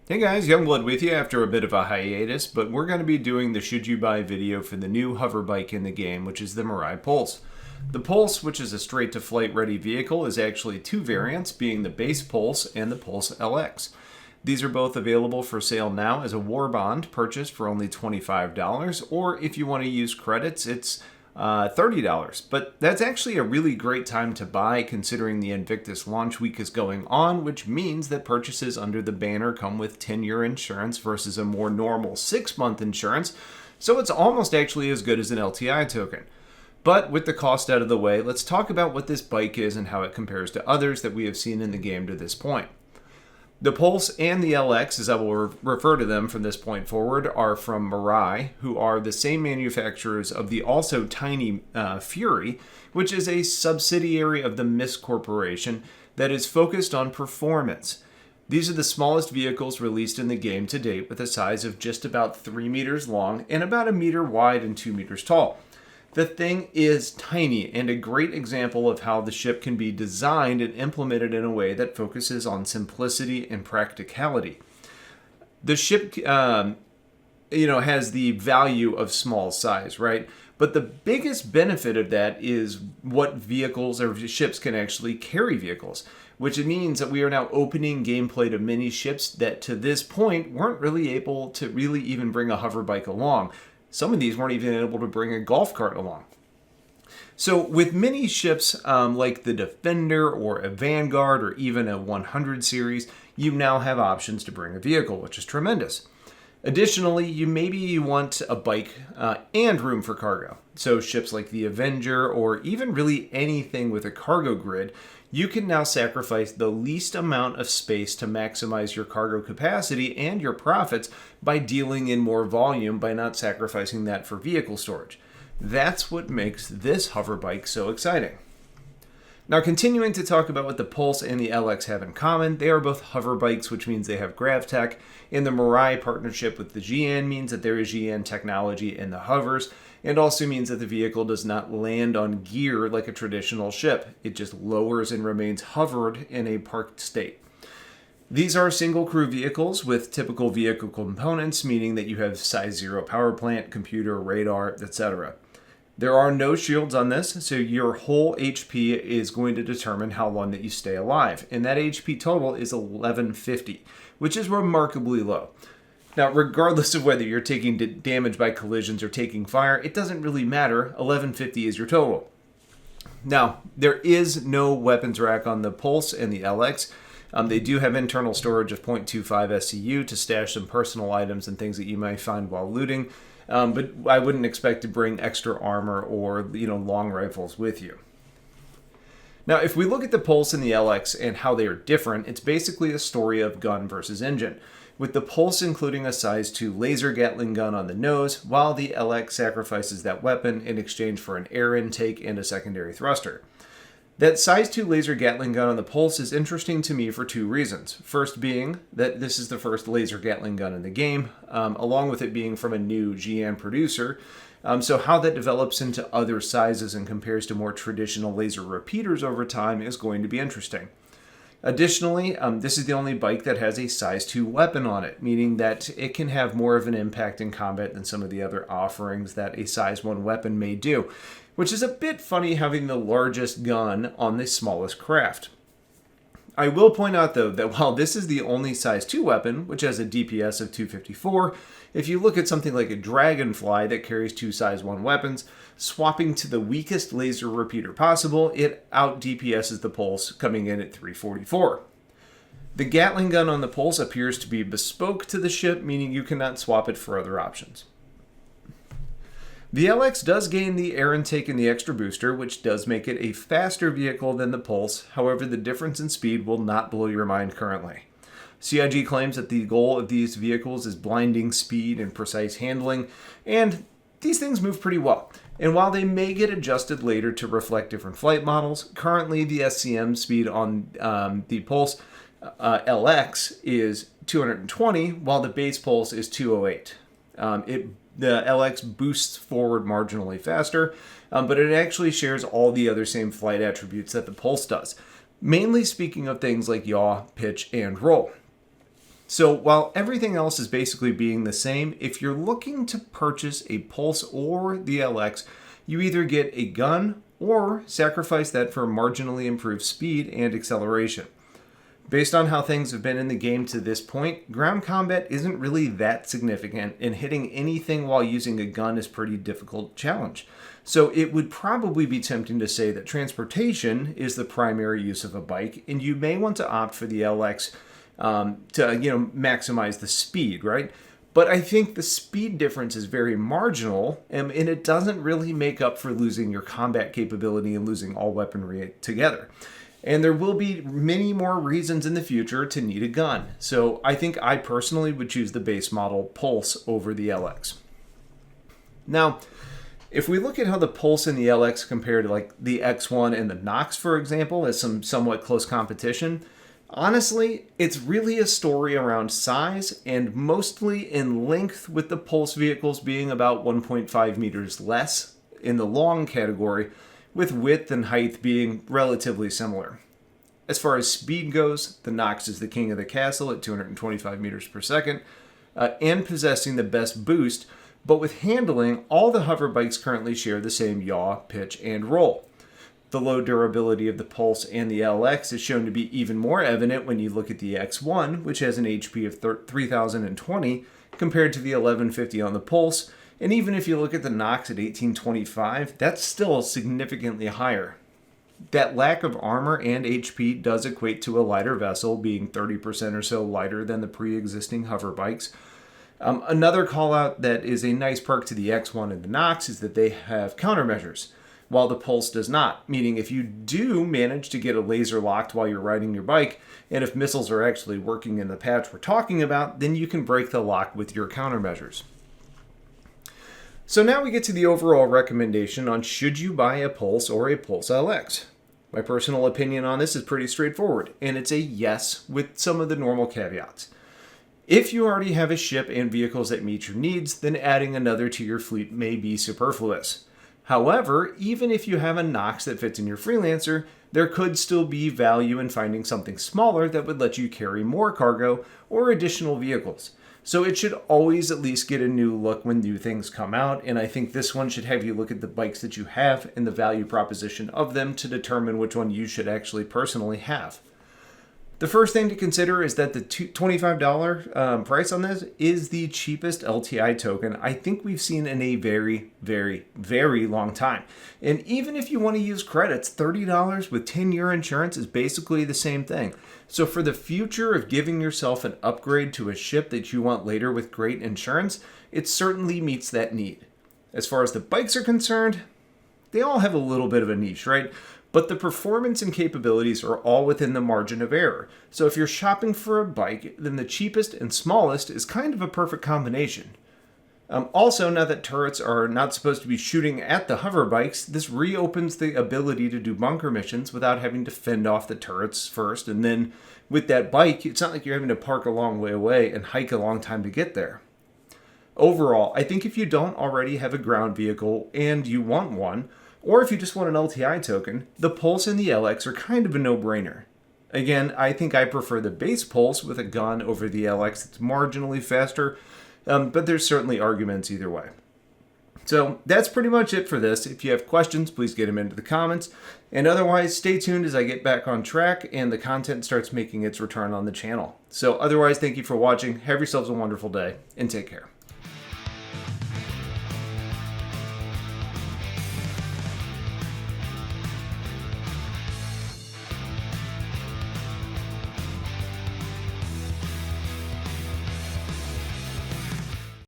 Hey guys, Youngblood with you after a bit of a hiatus, but we're going to be doing the should you buy video for the new hover bike in the game, which is the Mirai Pulse. The Pulse, which is a straight to flight ready vehicle, is actually two variants, being the base Pulse and the Pulse LX. These are both available for sale now as a war bond purchase for only $25, or if you want to use credits, it's $30. But that's actually a really great time to buy considering the Invictus launch week is going on, which means that purchases under the banner come with 10-year insurance versus a more normal 6-month insurance, so it's almost actually as good as an LTI token. But with the cost out of the way, let's talk about what this bike is and how it compares to others that we have seen in the game to this point. The Pulse and the LX, as I will refer to them from this point forward, are from Mirai, who are the same manufacturers of the also tiny Fury, which is a subsidiary of the Mist Corporation that is focused on performance. These are the smallest vehicles released in the game to date, with a size of just about 3 meters long and about a meter wide and 2 meters tall. The thing is tiny and a great example of how the ship can be designed and implemented in a way that focuses on simplicity and practicality. The ship, has the value of small size, right? But the biggest benefit of that is what vehicles or ships can actually carry vehicles, which means that we are now opening gameplay to many ships that to this point weren't really able to really even bring a hover bike along. Some of these weren't even able to bring a golf cart along. So with many ships like the Defender or a Vanguard or even a 100 series, you now have options to bring a vehicle, which is tremendous. Additionally, you want a bike and room for cargo. So ships like the Avenger or even really anything with a cargo grid, you can now sacrifice the least amount of space to maximize your cargo capacity and your profits by dealing in more volume by not sacrificing that for vehicle storage. That's what makes this hover bike so exciting. Now, continuing to talk about what the Pulse and the LX have in common, they are both hover bikes, which means they have GravTech, and the Mirai partnership with the GN means that there is GN technology in the hovers, and also means that the vehicle does not land on gear like a traditional ship. It just lowers and remains hovered in a parked state. These are single crew vehicles with typical vehicle components, meaning that you have size 0 power plant, computer, radar, etc. There are no shields on this, so your whole HP is going to determine how long that you stay alive. And that HP total is 1150, which is remarkably low. Now, regardless of whether you're taking damage by collisions or taking fire, it doesn't really matter. 1150 is your total. Now, there is no weapons rack on the Pulse and the LX. They do have internal storage of 0.25 SCU to stash some personal items and things that you might find while looting. But I wouldn't expect to bring extra armor or long rifles with you. Now, if we look at the Pulse and the LX and how they are different, it's basically a story of gun versus engine, with the Pulse including a size 2 laser Gatling gun on the nose, while the LX sacrifices that weapon in exchange for an air intake and a secondary thruster. That size 2 laser Gatling gun on the Pulse is interesting to me for two reasons. First being that this is the first laser Gatling gun in the game, along with it being from a new GN producer. So how that develops into other sizes and compares to more traditional laser repeaters over time is going to be interesting. Additionally, this is the only bike that has a size 2 weapon on it, meaning that it can have more of an impact in combat than some of the other offerings that a size 1 weapon may do, which is a bit funny having the largest gun on the smallest craft. I will point out though that while this is the only size 2 weapon, which has a DPS of 254, if you look at something like a Dragonfly that carries 2 size 1 weapons, swapping to the weakest laser repeater possible, it out DPSs the Pulse, coming in at 344. The Gatling gun on the Pulse appears to be bespoke to the ship, meaning you cannot swap it for other options. The LX does gain the air intake and the extra booster, which does make it a faster vehicle than the Pulse. However, the difference in speed will not blow your mind currently. CIG claims that the goal of these vehicles is blinding speed and precise handling, and these things move pretty well. And while they may get adjusted later to reflect different flight models, currently the SCM speed on the Pulse LX is 220, while the base Pulse is 208. The LX boosts forward marginally faster, but it actually shares all the other same flight attributes that the Pulse does, mainly speaking of things like yaw, pitch, and roll. So while everything else is basically being the same, if you're looking to purchase a Pulse or the LX, you either get a gun or sacrifice that for marginally improved speed and acceleration. Based on how things have been in the game to this point, ground combat isn't really that significant, and hitting anything while using a gun is a pretty difficult challenge. So it would probably be tempting to say that transportation is the primary use of a bike, and you may want to opt for the LX to maximize the speed, right? But I think the speed difference is very marginal, and it doesn't really make up for losing your combat capability and losing all weaponry together. And there will be many more reasons in the future to need a gun. So I think I personally would choose the base model Pulse over the LX. Now, if we look at how the Pulse and the LX compare to like the X1 and the Nox, for example, as some somewhat close competition, honestly, it's really a story around size and mostly in length, with the Pulse vehicles being about 1.5 meters less in the long category, with width and height being relatively similar. As far as speed goes, the Nox is the king of the castle at 225 meters per second, and possessing the best boost, but with handling, all the hover bikes currently share the same yaw, pitch, and roll. The low durability of the Pulse and the LX is shown to be even more evident when you look at the X1, which has an HP of 3020 compared to the 1150 on the Pulse. And even if you look at the Nox at 1825, that's still significantly higher. That lack of armor and HP does equate to a lighter vessel being 30% or so lighter than the pre-existing hover bikes. Another call out that is a nice perk to the X1 and the Nox is that they have countermeasures, while the Pulse does not, meaning if you do manage to get a laser locked while you're riding your bike, and if missiles are actually working in the patch we're talking about, then you can break the lock with your countermeasures. So now we get to the overall recommendation on should you buy a Pulse or a Pulse LX. My personal opinion on this is pretty straightforward, and it's a yes with some of the normal caveats. If you already have a ship and vehicles that meet your needs, then adding another to your fleet may be superfluous. However, even if you have a Nox that fits in your Freelancer, there could still be value in finding something smaller that would let you carry more cargo or additional vehicles. So it should always at least get a new look when new things come out, and I think this one should have you look at the bikes that you have and the value proposition of them to determine which one you should actually personally have. The first thing to consider is that the $25 price on this is the cheapest LTI token I think we've seen in a very, very, very long time. And even if you want to use credits, $30 with 10-year insurance is basically the same thing. So for the future of giving yourself an upgrade to a ship that you want later with great insurance, it certainly meets that need. As far as the bikes are concerned, they all have a little bit of a niche, right? But the performance and capabilities are all within the margin of error. So if you're shopping for a bike, then the cheapest and smallest is kind of a perfect combination. Also, now that turrets are not supposed to be shooting at the hover bikes, this reopens the ability to do bunker missions without having to fend off the turrets first. And then with that bike, it's not like you're having to park a long way away and hike a long time to get there. Overall, I think if you don't already have a ground vehicle and you want one, or if you just want an LTI token, the Pulse and the LX are kind of a no-brainer. Again, I think I prefer the base Pulse with a gun over the LX that's marginally faster, but there's certainly arguments either way. So that's pretty much it for this. If you have questions, please get them into the comments. And otherwise, stay tuned as I get back on track and the content starts making its return on the channel. So otherwise, thank you for watching. Have yourselves a wonderful day and take care.